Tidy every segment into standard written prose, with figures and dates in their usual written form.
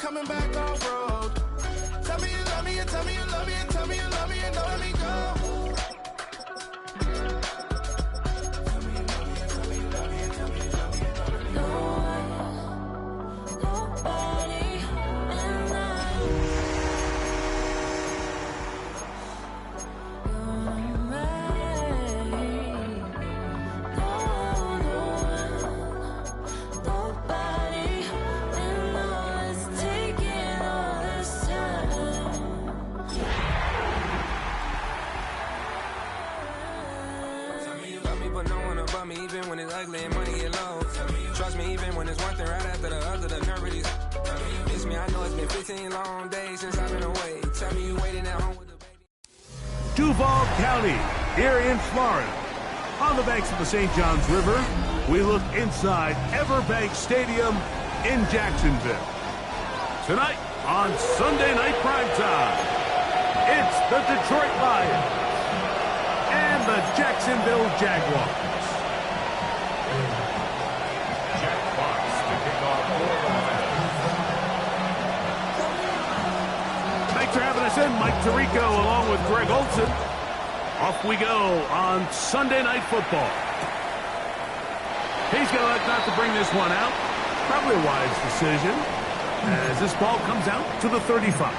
coming back off road. Tell me you love me and tell me you love me and tell me you love me and don't let me go. Even when it's ugly and money get low. Trust me, even when it's one thing right after the other, the nerve it is. Miss me, I know it's been 15 long days since I've been away. Tell me you waiting at home with the baby. Duval County, here in Florida. On the banks of the St. Johns River, we look inside Everbank Stadium in Jacksonville. Tonight, on Sunday Night Primetime, it's the Detroit Lions and the Jacksonville Jaguars. Thanks for having us in, Mike Tirico, along with Greg Olson. Off we go on Sunday Night Football. He's going to elect not to bring this one out. Probably a wise decision, as this ball comes out to the 35.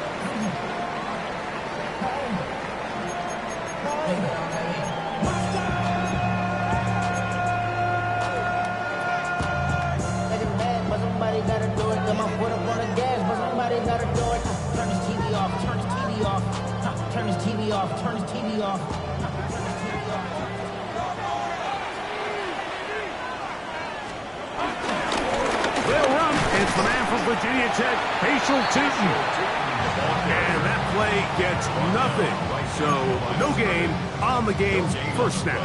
Turn his TV off. Turn his TV off. They'll run. It's the man from Virginia Tech, Facial Tootin. And that play gets nothing. So no gain on the game's first snap.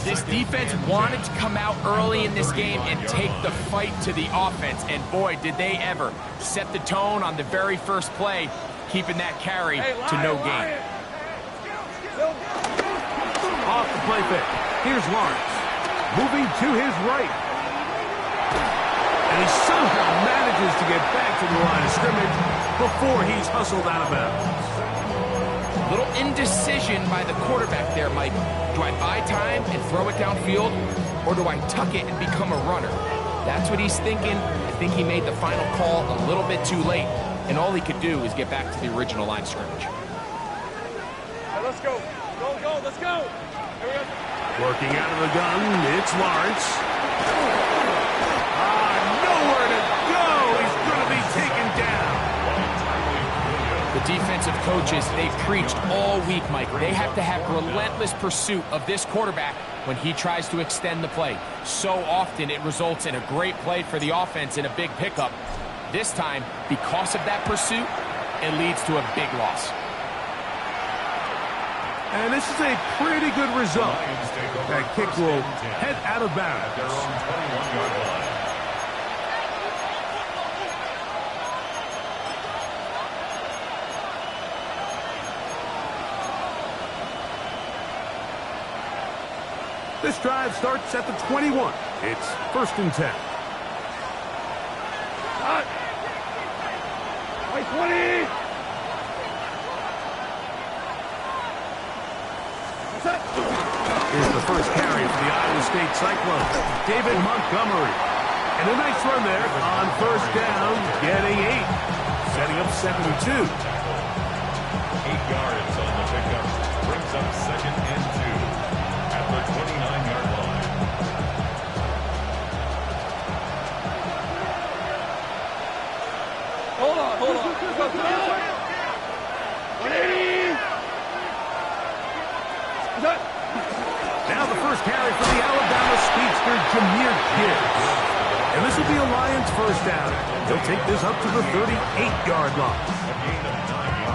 This defense wanted to come out early in this game and take the fight to the offense. And boy, did they ever set the tone on the very first play, keeping that carry to no gain. Off the play fake. Here's Lawrence. Moving to his right. And he somehow manages to get back to the line of scrimmage before he's hustled out of bounds. Little indecision by the quarterback there, Mike. Do I buy time and throw it downfield, or do I tuck it and become a runner? That's what he's thinking. I think he made the final call a little bit too late, and all he could do is get back to the original line of scrimmage. Right, let's go. Go, let's go. Here we go. Working out of the gun, it's Lawrence. Nowhere to go. He's going to be taken down. The defensive coaches, they've preached all week, Mike. They have to have relentless pursuit of this quarterback when he tries to extend the play. So often it results in a great play for the offense and a big pickup. This time, because of that pursuit, it leads to a big loss. And this is a pretty good result. That kick will head out of bounds. This drive starts at the 21. It's 1st and 10. Right, 20. Here's the first carry for the Iowa State Cyclones, David Montgomery. And a nice run there on 1st down, getting 8. Setting up 7-2. 8 yards on the pickup. Brings up 2nd and 2. At the 29-yard line. Hold on. Go. 180. Now the first carry for the Alabama speedster, Jahmyr Gibbs. And this will be a Lions 1st down. He'll take this up to the 38-yard line.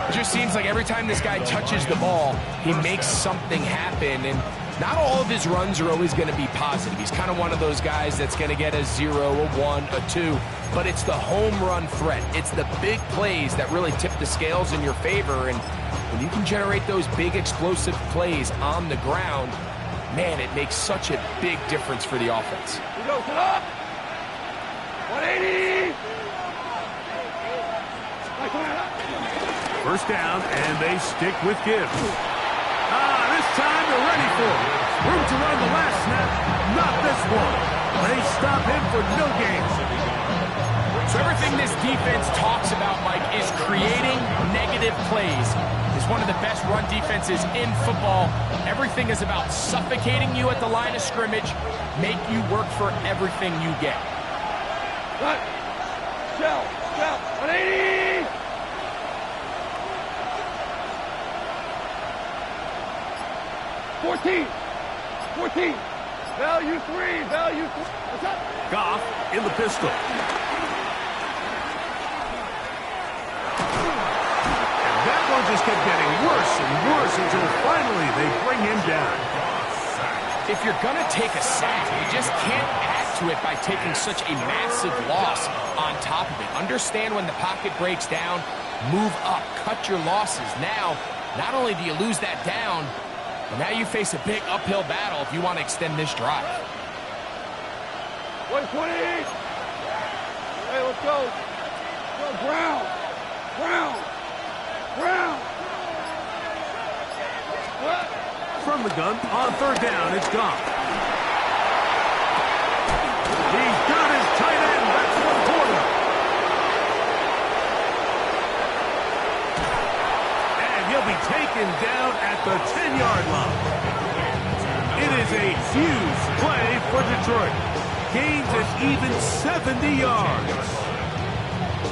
It just seems like every time this guy touches the ball, he makes something happen. And not all of his runs are always going to be positive. He's kind of one of those guys that's going to get a 0, a 1, a 2. But it's the home run threat. It's the big plays that really tip the scales in your favor. And when you can generate those big explosive plays on the ground, man, it makes such a big difference for the offense. We go, 180. First down, and they stick with Gibbs. This time they're ready for it. Room to run the last snap. Not this one. They stop him for no gain. So everything this defense talks about, Mike, is creating negative plays. It's one of the best run defenses in football. Everything is about suffocating you at the line of scrimmage, make you work for everything you get. Cut. Shell. 180. Fourteen. Value three. What's up? Goff in the pistol. And that one just kept getting worse and worse until finally they bring him down. If you're going to take a sack, you just can't add to it by taking such a massive loss on top of it. Understand when the pocket breaks down, move up, cut your losses. Now, not only do you lose that down, but now you face a big uphill battle if you want to extend this drive. 120. Hey, let's go. Brown. What? From the gun, on third down, it's Goff. He's got his tight end. That's Laporta. And he'll be taken down at the 10-yard line. It is a huge play for Detroit. Gains an even 70 yards.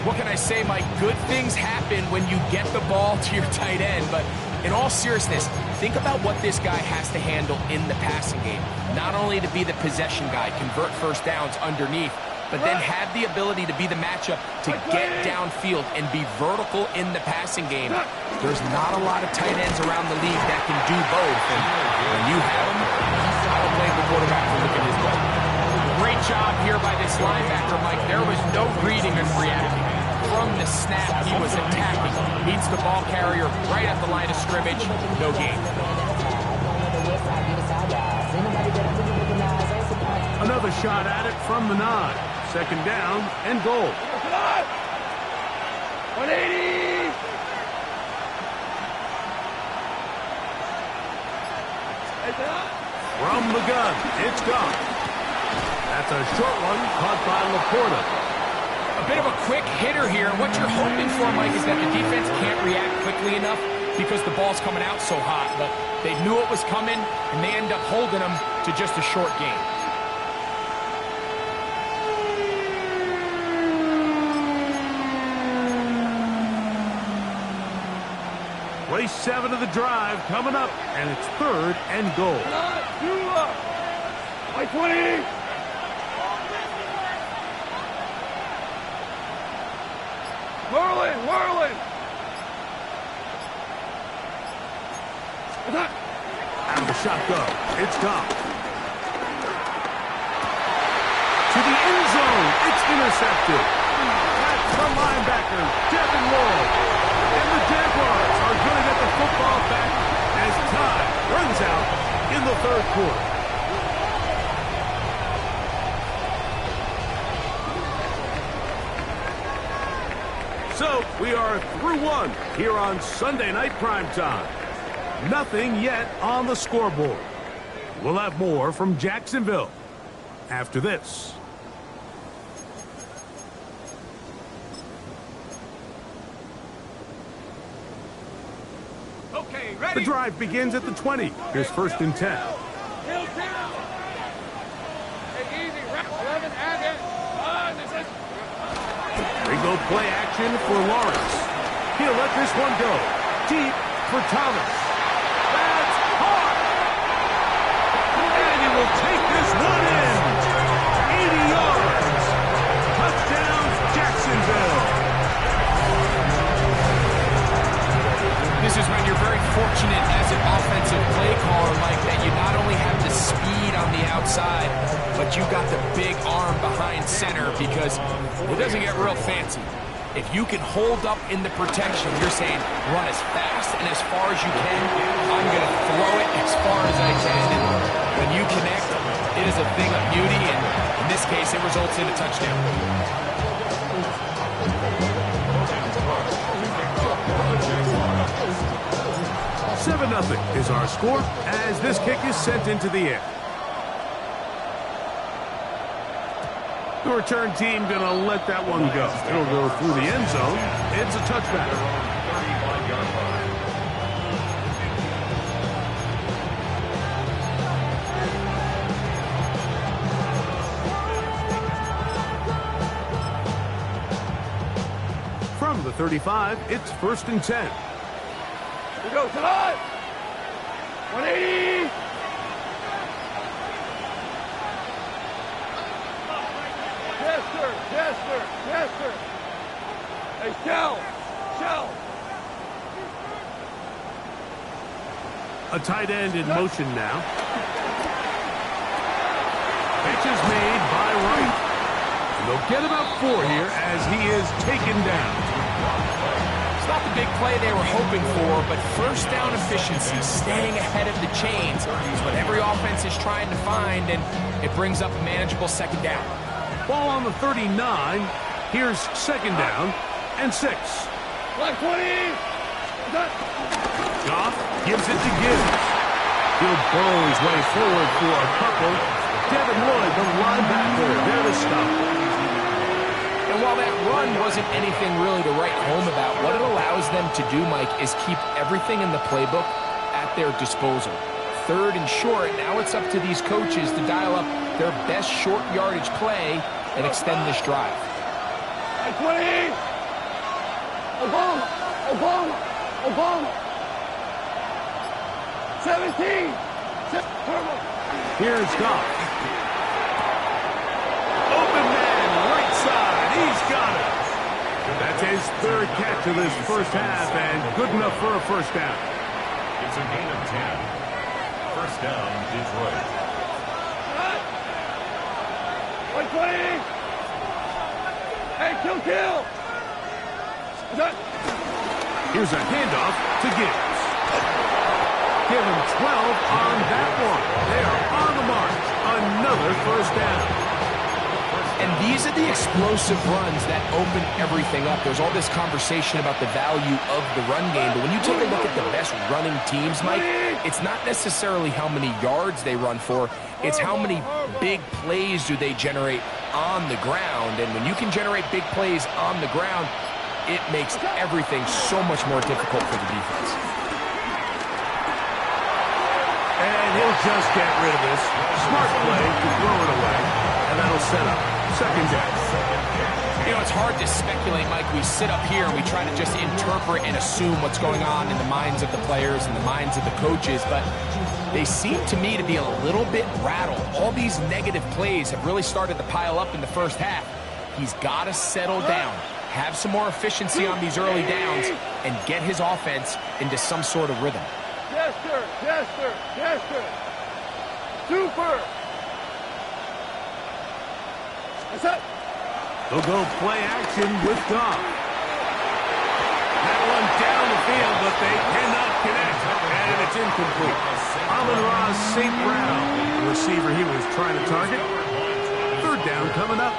What can I say, Mike? Good things happen when you get the ball to your tight end, but in all seriousness, think about what this guy has to handle in the passing game. Not only to be the possession guy, convert first downs underneath, but then have the ability to be the matchup to get downfield and be vertical in the passing game. There's not a lot of tight ends around the league that can do both, and when you have them, I don't blame the quarterback for looking his way. Great job here by this linebacker, Mike. There was no reading and reacting. From the snap, he was attacking. Beats the ball carrier right at the line of scrimmage. No gain. Another shot at it from the 9. Second down and goal. 180. From the gun, it's Goff. That's a short one caught by Laporta. A bit of a quick hitter here. What you're hoping for, Mike, is that the defense can't react quickly enough because the ball's coming out so hot. But they knew it was coming, and they end up holding them to just a short gain. Play 7 of the drive coming up, and it's third and goal. 20. Whirling. Out of the shotgun, it's Goff. To the end zone, it's intercepted. That's the linebacker, Devin Lloyd. And the Jaguars are going to get the football back as time runs out in the third quarter. So, we are through one here on Sunday Night Primetime. Nothing yet on the scoreboard. We'll have more from Jacksonville after this. Okay, ready? The drive begins at the 20. Here's first and 10. Hey, easy. 11, add it. They go play action for Lawrence. He'll let this one go. Deep for Thomas. That's hard. And he will take this one in. 80 yards. Touchdown, Jacksonville. This is when you're very fortunate as an offensive play caller, Mike, that you not only have the speed on the outside, but you got the big arm behind center, because it doesn't get real fancy. If you can hold up in the protection, you're saying run as fast and as far as you can. I'm going to throw it as far as I can. And when you connect, it is a thing of beauty, and in this case, it results in a touchdown. 7-0 is our score as this kick is sent into the air. The return team going to let that one go. It'll go through the end zone. It's a touchback. 35-yard line. From the 35, it's 1st and 10. We go, tonight. 180. Yes, sir. Yes, sir. Yes, sir. Hey, Shell. Shell. A tight end in motion now. Pitch is made by Wright. And they'll get about 4 here as he is taken down. It's not the big play they were hoping for, but first down efficiency, staying ahead of the chains, is what every offense is trying to find, and it brings up a manageable second down. Ball on the 39. Here's 2nd down and 6. Black 20. Goff gives it to Gibbs. He'll burrow his way forward for a couple. Devin Lloyd, the linebacker, there to stop. And while that run wasn't anything really to write home about, what it allows them to do, Mike, is keep everything in the playbook at their disposal. 3rd and short, now it's up to these coaches to dial up their best short yardage play and extend this drive. 20. Obama. Obama. Obama. 17. Here's Goff. Open man, right side. He's got it. That's his 3rd catch of this first half, and good enough for a first down. It's a gain of 10. First down, Detroit. 120. Hey, kill. Here's a handoff to Gibbs. Give him 12 on that one. They are on the mark. Another first down. And these are the explosive runs that open everything up. There's all this conversation about the value of the run game, but when you take a look at the best running teams, Mike, it's not necessarily how many yards they run for, it's how many big plays do they generate on the ground. And when you can generate big plays on the ground, it makes everything so much more difficult for the defense. And he'll just get rid of this. Smart play to throw it away, and that'll set up 2nd down. You know, it's hard to speculate, Mike. We sit up here and we try to just interpret and assume what's going on in the minds of the players and the minds of the coaches, but they seem to me to be a little bit rattled. All these negative plays have really started to pile up in the first half. He's got to settle down, have some more efficiency on these early downs, and get his offense into some sort of rhythm. Yes, sir. Yes, sir. Yes, sir. Super. What's up? They'll go play action with Goff. That one down the field, but they cannot connect, and it's incomplete. Amon-Ra St. Brown, the receiver he was trying to target. 3rd down coming up.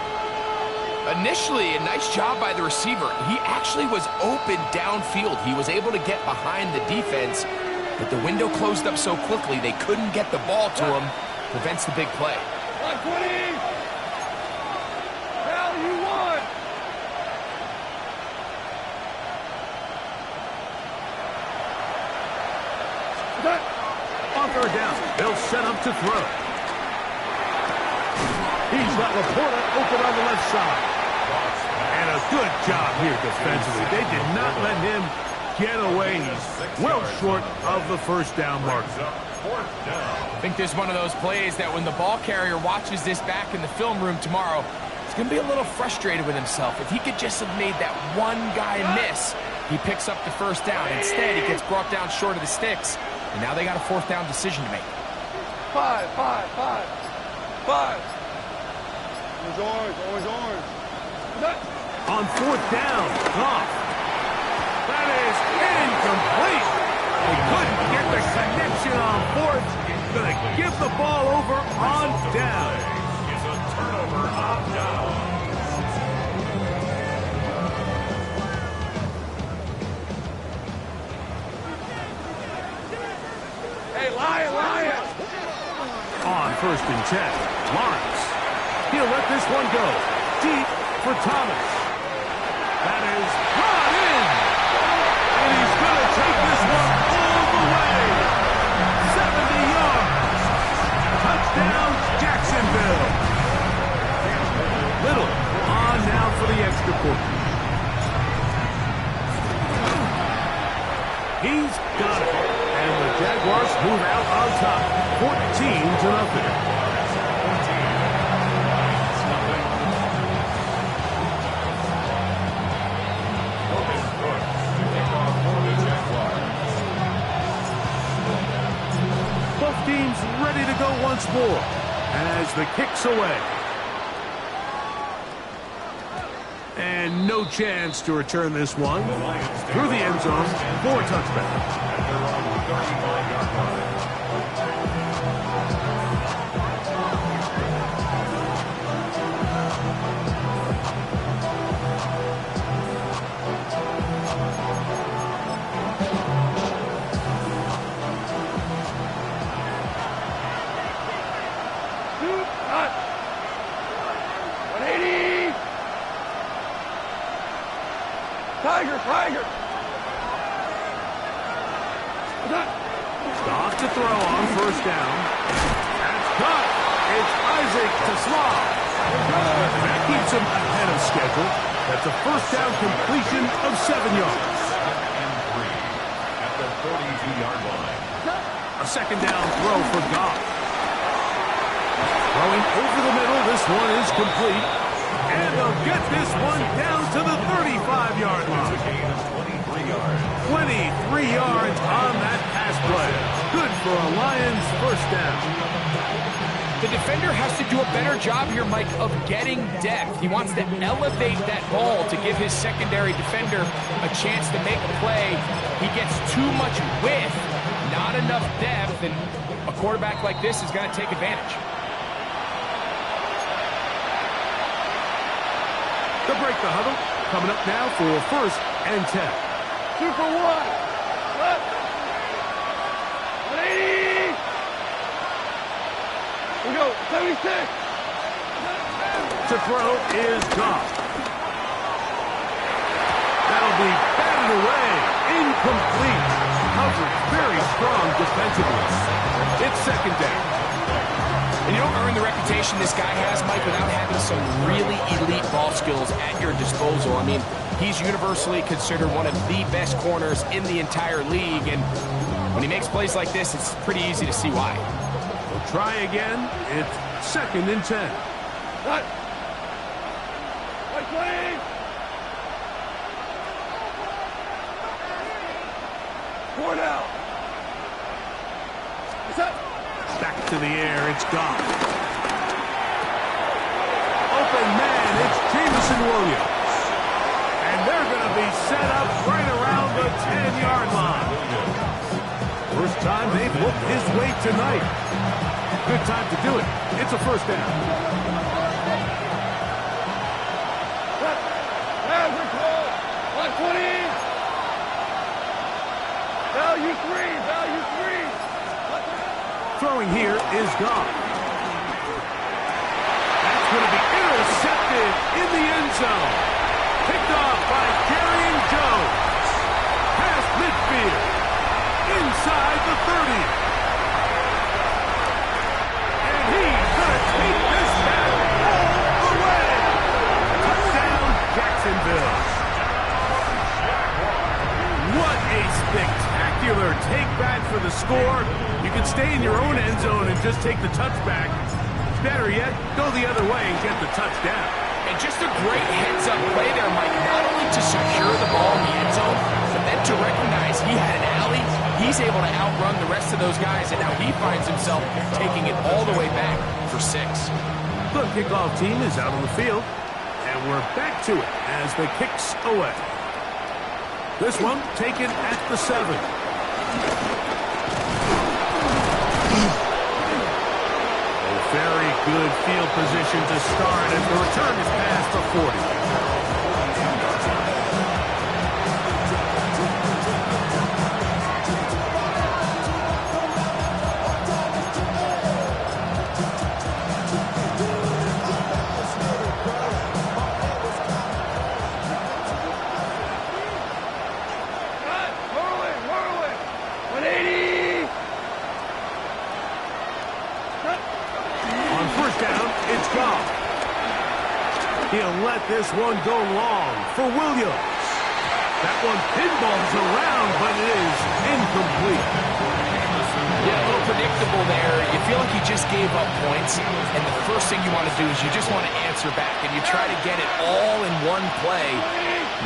Initially, a nice job by the receiver. He actually was open downfield. He was able to get behind the defense, but the window closed up so quickly they couldn't get the ball to him. Prevents the big play. 120. Hell, you won. On 3rd down, they'll set up to throw. He's got Laporta open on the left side. And a good job here defensively. They did not let him get away. He's well short of the first down mark. I think there's one of those plays that when the ball carrier watches this back in the film room tomorrow, he's going to be a little frustrated with himself. If he could just have made that one guy miss, he picks up the first down. Instead, he gets brought down short of the sticks, and now they got a 4th down decision to make. 5. Always orange, always orange. On 4th down, Goff. That is incomplete. They couldn't get the connection on 4th. Going to give the ball over on down. Is a turnover on down. Lion! On 1st and 10, Lawrence. He'll let this one go. Deep for Thomas. That is brought in. And he's going to take this one all the way. 70 yards. Touchdown, Jacksonville. Little on now for the extra point. He's got it. And the Jaguars move out on top, 14-0. Both teams ready to go once more as the kick's away. And no chance to return this one through the end zone for a touchback. Tiger! Off to throw on 1st down. That's caught. It's Isaac to Slav. That keeps him ahead of schedule. That's a 1st down completion of 7 yards. 2nd and 3 at the 42-yard line. A 2nd down throw for Goff. Throwing over the middle. This one is complete. And they'll get this one down to the 35-yard line. It's a gain of 23 yards. 23 yards on that pass play. Good for a Lions 1st down. The defender has to do a better job here, Mike, of getting depth. He wants to elevate that ball to give his secondary defender a chance to make a play. He gets too much width, not enough depth, and a quarterback like this is going to take advantage. To break the huddle, coming up now for 1st and 10. 2 for 1. Left. 180. We go. 76. To throw is Goff. That'll be batted away. Incomplete. Coverage very strong defensively. It's 2nd down. And you don't earn the reputation this guy has, Mike, without having some really elite ball skills at your disposal. I mean, he's universally considered one of the best corners in the entire league, and when he makes plays like this, it's pretty easy to see why. We'll try again. It's 2nd and 10. Cut. 120. 4 down. Set. Back to the air, it's Goff. Open man, it's Jameson Williams. And they're going to be set up right around the 10-yard line. First time they've looked his way tonight. Good time to do it. It's a 1st down. Average ball. 120. Value 3. Value 3. Throwing here is Goff. That's going to be intercepted in the end zone. Picked off by Darian Jones. Past midfield. Inside the 30. And he's going to take this back all the way. Touchdown, Jacksonville. What a spectacular take back for the score. You can stay in your own end zone and just take the touchback. Better yet, go the other way and get the touchdown. And just a great heads-up play there, Mike, not only to secure the ball in the end zone, but then to recognize he had an alley. He's able to outrun the rest of those guys, and now he finds himself taking it all the way back for 6. The kickoff team is out on the field, and we're back to it as the kick's away. This one taken at the 7. Very good field position to start as the return is past the 40. let this one go long for Williams. That one pinballs around, but it is incomplete. Yeah, a little predictable there. You feel like he just gave up points, and the first thing you want to do is you just want to answer back, and you try to get it all in one play.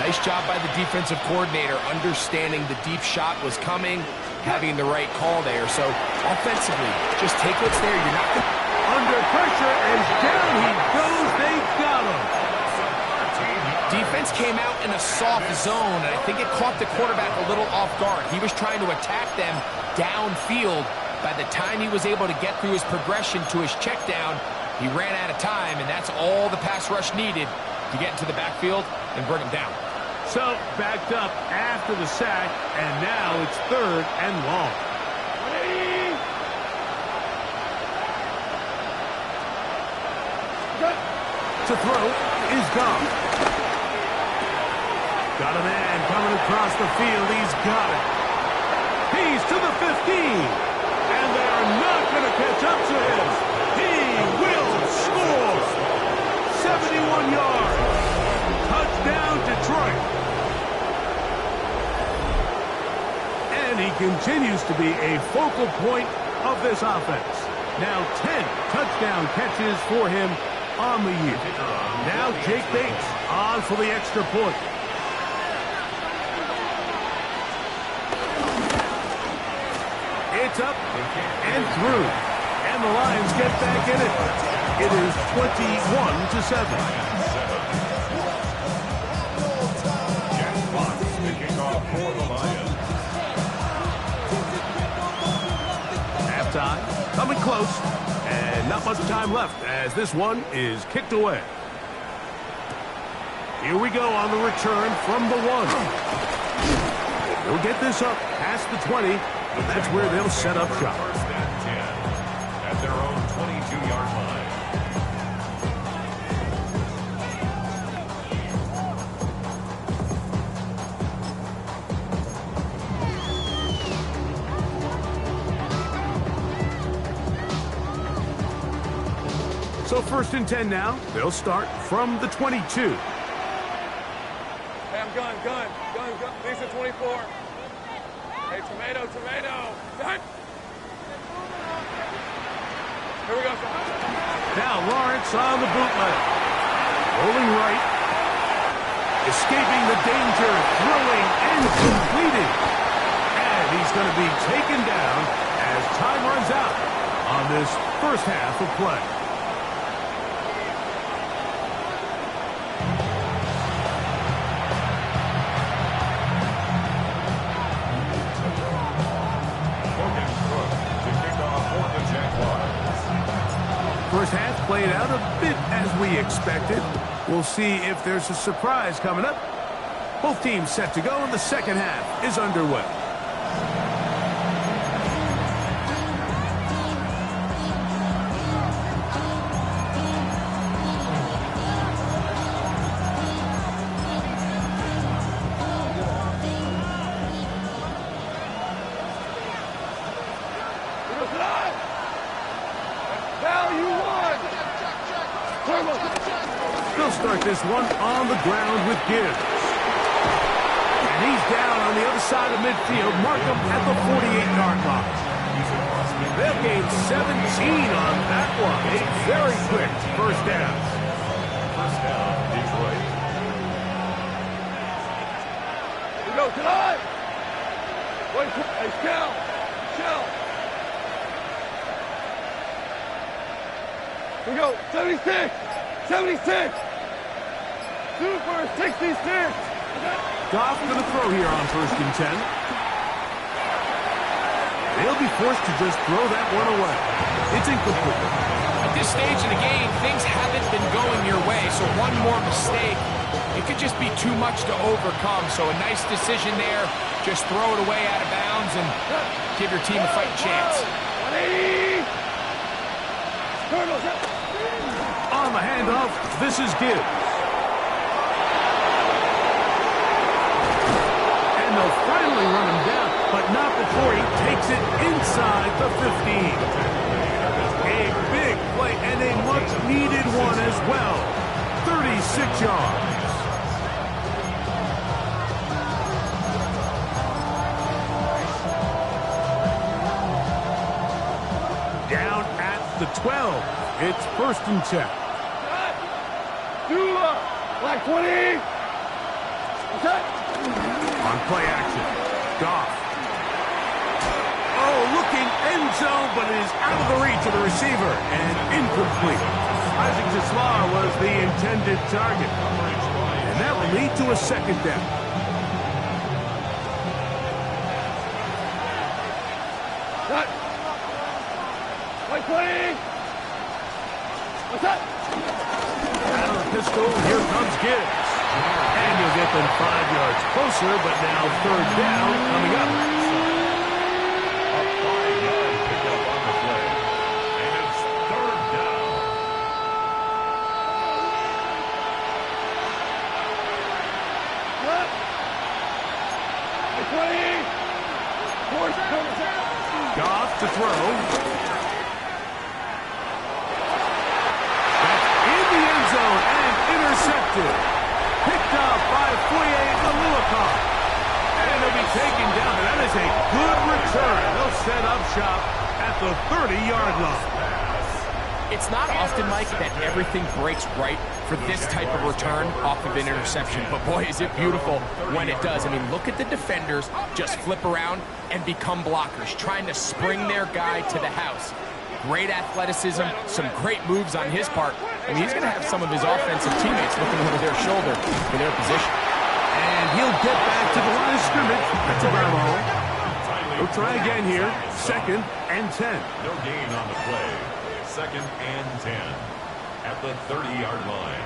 Nice job by the defensive coordinator, understanding the deep shot was coming, having the right call there. So, offensively, just take what's there. You're not going to... Under pressure, and down he goes. They got him. Defense came out in a soft zone, and I think it caught the quarterback a little off guard. He was trying to attack them downfield. By the time he was able to get through his progression to his check down, he ran out of time, and that's all the pass rush needed to get into the backfield and bring him down. So, backed up after the sack, and now it's 3rd and long. To throw is gone. Got a man coming across the field. He's got it. He's to the 15. And they're not going to catch up to him. He will score. 71 yards. Touchdown, Detroit. And he continues to be a focal point of this offense. Now 10 touchdown catches for him on the year. Now Jake Bates on for the extra point. It's up and through. And the Lions get back in it. It is 21-7. Jack Fox kicking off for the Lions. Halftime coming close. And not much time left as this one is kicked away. Here we go on the return from the 1. They'll get this up past the 20. And that's where they'll set up shop. First and 10 at their own 22-yard line. So 1st and 10 now. They'll start from the 22. Hey, I'm gun. Lisa 24. Hey, tomato. Gun. Here we go. Now Lawrence on the bootleg. Rolling right. Escaping the danger. Throwing and completing. And he's going to be taken down as time runs out on this first half of play. First half played out a bit as we expected. We'll see if there's a surprise coming up. Both teams set to go, and the second half is underway. They'll start this one on the ground with Gibbs. And he's down on the other side of midfield. Markham at the 48-yard line. They'll gain 17 on that one. A very quick first down. First down, Detroit. We go tonight. Wait, hey, Shell. We go 76. 76. Super 66. Goff going to throw here on 1st and 10. They'll be forced to just throw that one away. It's incomplete. At this stage of the game, things haven't been going your way, so one more mistake, it could just be too much to overcome. So a nice decision there. Just throw it away out of bounds and give your team a fighting chance. 180. Turtles. On the handoff, this is Gibbs. And they'll finally run him down, but not before he takes it inside the 15. A big play and a much-needed one as well. 36 yards. Down at the 12. It's 1st and 10. Dula, like 20. On play action, Goff. Oh, looking end zone, but it is out of the reach of the receiver and incomplete. Isaac Teslar was the intended target, and that will lead to a 2nd down. Cut. Like 20. What's up? Out of the pistol, here comes Gibbs. And he'll get them 5 yards closer, but now 3rd down coming up. A 5-yard pickup on the play. And it's 3rd down. Cut. Like 20. Force comes out. Goff to throw. That's in the end zone and intercepted. Picked up by Foye Aluakar. And he'll be taken down. And that is a good return. They'll set up shop at the 30-yard line. It's not often, Mike, that everything breaks right for this type of return off of an interception. But boy, is it beautiful when it does. I mean, look at the defenders just flip around and become blockers, trying to spring their guy to the house. Great athleticism, some great moves on his part. I mean, he's going to have some of his offensive teammates looking over their shoulder for their position. And he'll get back to the line of scrimmage. That's about all. We'll try again here. 2nd and 10. No gain on the play. 2nd and 10 at the 30-yard line.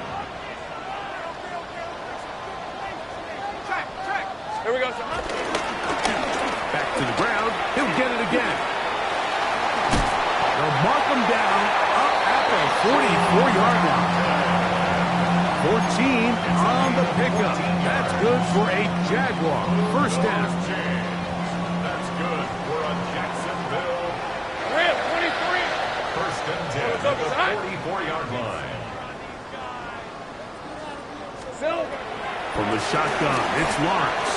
Here we go, sir. Back to the ground. He'll get it again. They'll mark him down up at the 44-yard line. 14 on the pickup. That's good for a Jaguar. 1st down. That's good for a Jacksonville. 23. 1st and 10 at the 44-yard line. Silver. From the shotgun, it's Lawrence.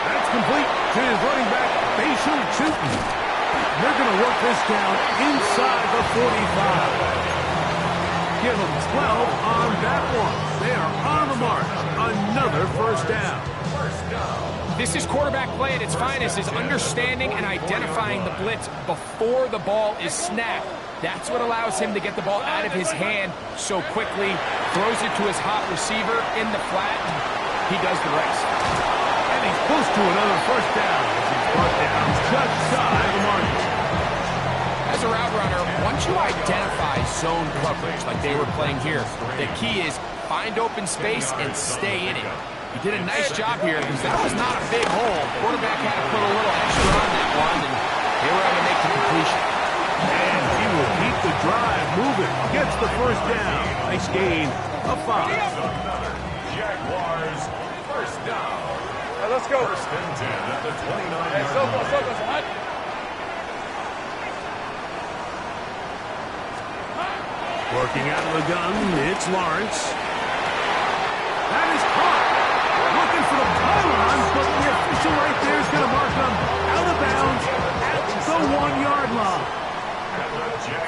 That's complete to his running back, Facial Chutin. They're going to work this down inside the 45. Give them 12 on that one. They are on the march. Another 1st down. This is quarterback play at its finest, is understanding and identifying the blitz before the ball is snapped. That's what allows him to get the ball out of his hand so quickly, throws it to his hot receiver in the flat, and he does the rest. And he's close to another 1st down as he's brought down just shy of the margin. As a route runner, once you identify zone coverage like they were playing here, the key is find open space and stay in it. He did a nice job here because that was not a big hole. Quarterback had to put a little extra on that one, and they were able to make the completion. And he will keep the drive moving. Gets the 1st down. Nice gain of 5. Jaguars, 1st down. Let's go. 1st and 10 at the 29-yard Hey, line. hot. Working out of the gun, it's Lawrence. That is caught. Looking for the pylon, but the official right there is going to mark him out of bounds at the 1-yard line.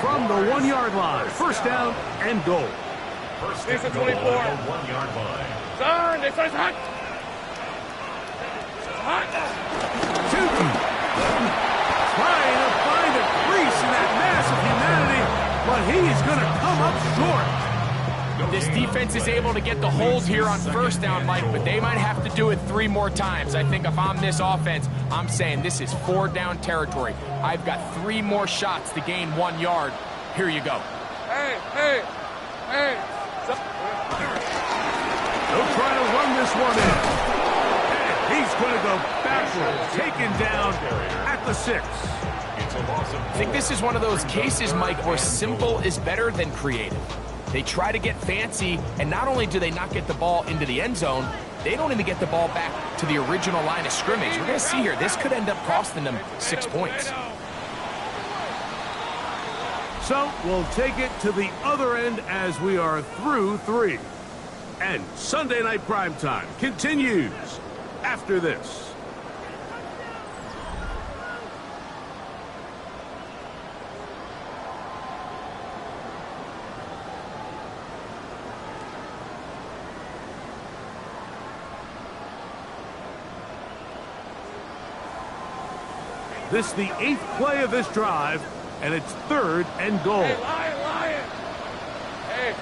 From the 1-yard line, 1st down and goal. 1st Here's the and goal 24. at the 1-yard line. Turn. This is hot. Hot. Chutin trying to find a crease in that mass of humanity, but he is going to come up short. This defense is able to get the hold here on 1st down, Mike, but they might have to do it 3 more times. I think if I'm this offense, I'm saying this is 4-down territory. I've got 3 more shots to gain 1 yard. Here you go. Hey. They'll try to run this one in. And he's going to go backwards, taken down at the 6. I think this is one of those cases, Mike, where simple is better than creative. They try to get fancy, and not only do they not get the ball into the end zone, they don't even get the ball back to the original line of scrimmage. We're going to see here, this could end up costing them 6 points. So we'll take it to the other end as we are through 3. And Sunday Night Primetime continues after this. This is the 8th play of this drive, and it's 3rd and goal. Hey, Lion! Hey,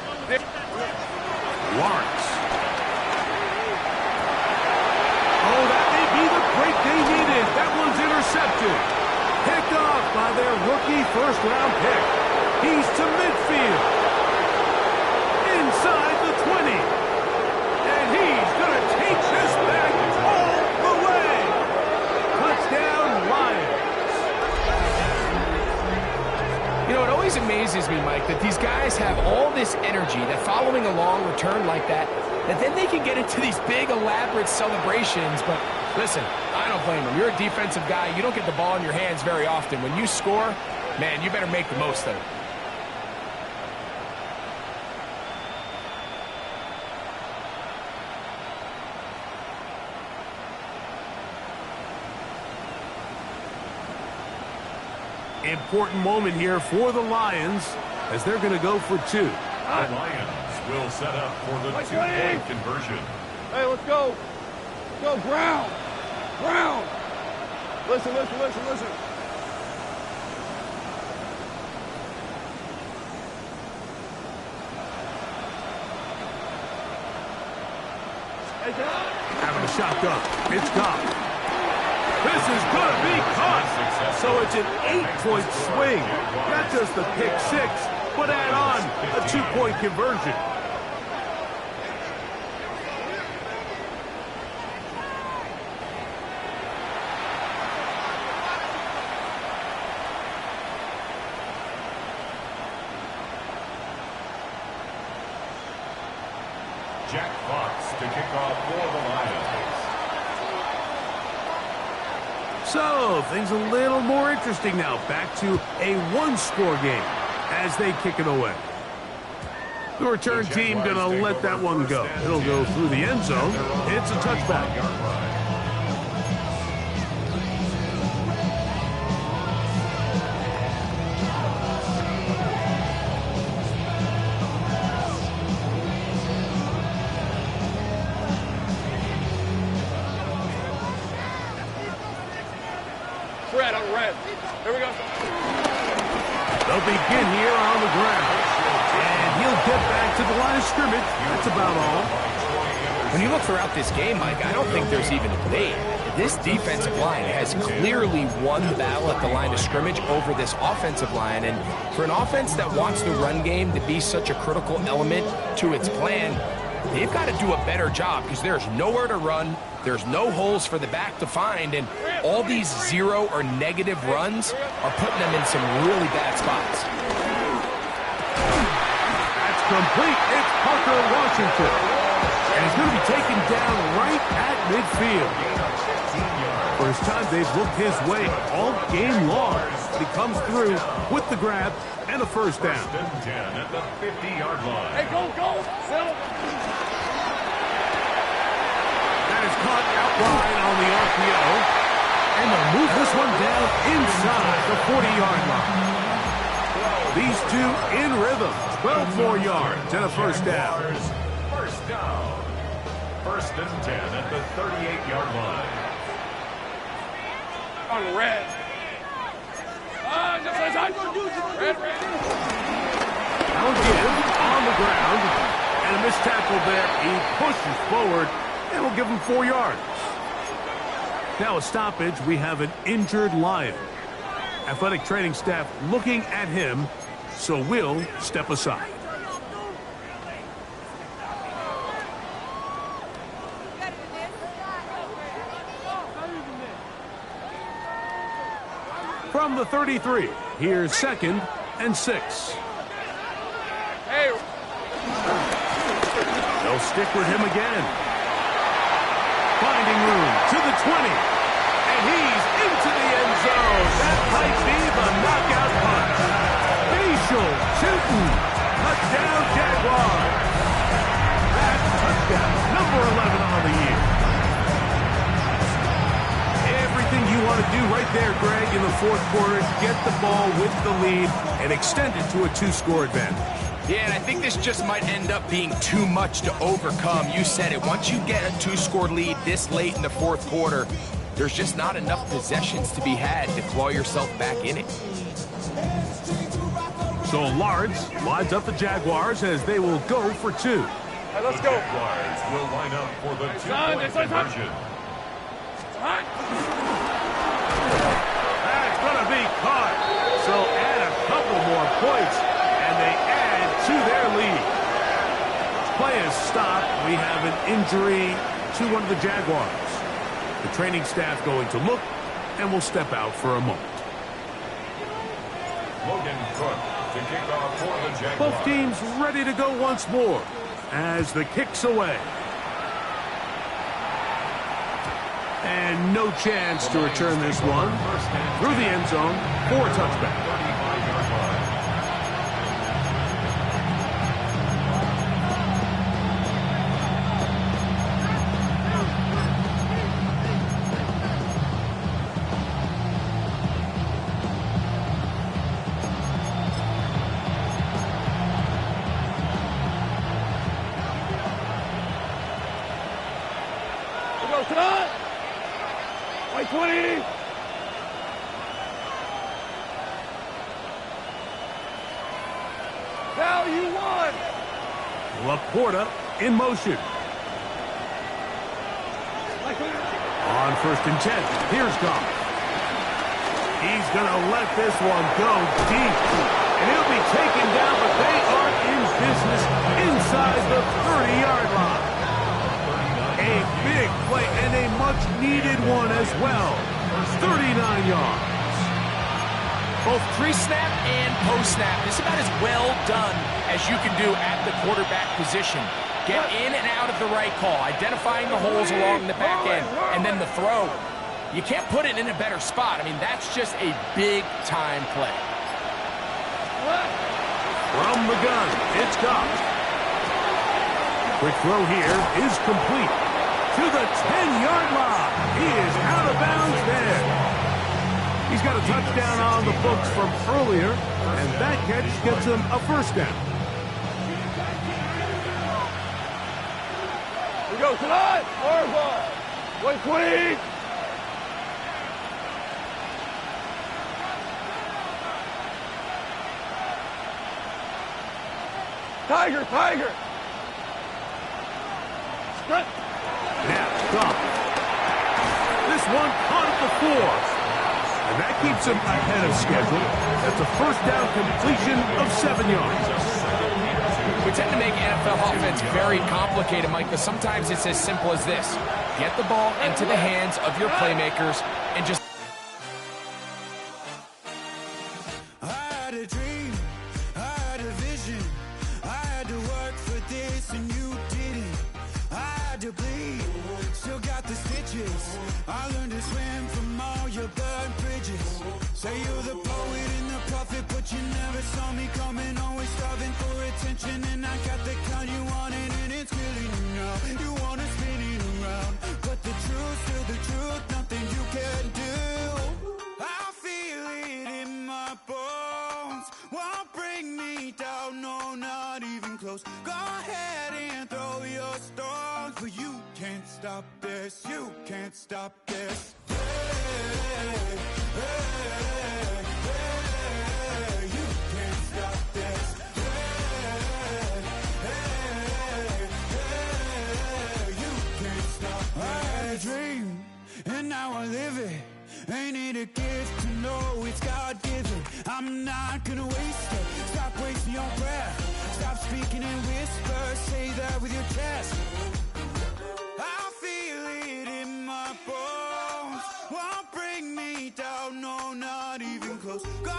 Lawrence. Oh, that may be the break they needed. That one's intercepted. Picked off by their rookie first-round pick. He's to midfield. Inside the 20. And he's going to take this back all the way. Touchdown, Lions. You know, it always amazes me, Mike, that these guys have all this energy, that following a long return like that then they can get into these big, elaborate celebrations. But listen, I don't blame them. You're a defensive guy. You don't get the ball in your hands very often. When you score, man, you better make the most of it. Important moment here for the Lions as they're going to go for 2. The Lions will set up for the 2-point conversion. Hey, let's go. Let's go, Brown. Brown. Listen. Having a shotgun. It's gone. This is going to be caught. So it's an 8-point swing. Not just the pick 6, but add on a 2-point conversion. Jack Fox to kick off for the Lions. So, things a little more interesting now. Back to a 1-score game as they kick it away. The return team going to let that one go. It'll go through the end zone. It's a touchback. Red on red. Here we go. They'll begin here on the ground. And he'll get back to the line of scrimmage. That's about all. When you look throughout this game, Mike, I don't think there's even a debate. This defensive line has clearly won the battle at the line of scrimmage over this offensive line. And for an offense that wants the run game to be such a critical element to its plan, they've got to do a better job because there's nowhere to run. There's no holes for the back to find, and all these 0 or negative runs are putting them in some really bad spots. That's complete. It's Parker Washington. And he's going to be taken down right at midfield. First time they've looked his way all game long. But he comes through with the grab and a first down. First and 10 at the 50-yard line. Hey, go. Settle. Caught outline on the RPO, and they'll move this one down inside the 40-yard line. These two in rhythm, 12 more yards and a first down. First down. First and 10 at the 38-yard line. On red. Red. Now again, on the ground, and a missed tackle there. He pushes forward. And we'll give him 4 yards. Now a stoppage. We have an injured Lion. Athletic training staff looking at him, so we'll step aside. From the 33, here's 2nd and 6. Hey. They'll stick with him again. Finding room to the 20. And he's into the end zone. That might be the knockout punch. Be sure want to do right there, Greg, in the fourth quarter, get the ball with the lead and extend it to a 2-score advantage. Yeah, and I think this just might end up being too much to overcome. You said it. Once you get a 2-score lead this late in the fourth quarter, there's just not enough possessions to be had to claw yourself back in it. So Lawrence lines up the Jaguars as they will go for 2. Hey, let's The go. Jaguars will line up for the two-point conversion. That's going to be caught. So add a couple more points, and they add to their lead. Play is stopped. We have an injury to one of the Jaguars. The training staff going to look, and will step out for a moment. Logan Cook to kick off for the Jaguars. Both teams ready to go once more as the kick's away. And no chance to return this one through the end zone for a touchback. 35-yard line. Go, cut! White 20! Now you won! Laporta in motion. On 1st and 10, here's Goff. He's going to let this one go deep. And he'll be taken down, but they are in business inside the 30-yard line. A big play and a much-needed one as well. 39 yards. Both pre-snap and post-snap, this is about as well done as you can do at the quarterback position. Get in and out of the right call, identifying the holes along the back end, and then the throw. You can't put it in a better spot. I mean, that's just a big-time play. From the gun, it's Goff. Quick throw here is complete. To the 10-yard line. He is out of bounds there. He's got a touchdown on the books from earlier, and that catch gets him a first down. We go tonight! Harbaugh! 120! Tiger! Tiger! Sprint! Now, Goff. This one caught at the 4. And that keeps him ahead of schedule. That's a first down completion of 7 yards. We tend to make NFL offense very complicated, Mike, but sometimes it's as simple as this. Get the ball into the hands of your playmakers and just... I had a dream, I had a vision. I had to work for this and you didn't. I had to bleed, still got the stitches. I learned to swim from all your burnt bridges. Say you're the poet and the prophet, but you never saw me coming. Always starving for attention, and I got the kind you wanted, and it's killing you now. You wanna spin it around, but the truth's still the truth. Nothing you can do. I feel it in my bones. Won't bring me down, no, not even close. Go ahead and throw your stones, but you can't stop this. You can't stop this. Hey, hey, hey, you can't stop this. Hey, hey, hey, you can't stop this. I had a dream, and now I live it. Ain't it a gift to know it's God-given? I'm not gonna waste it. Stop wasting your breath. Stop speaking in whispers. Say that with your chest. I feel it in my bones. Won't bring me down, no, not even close. Go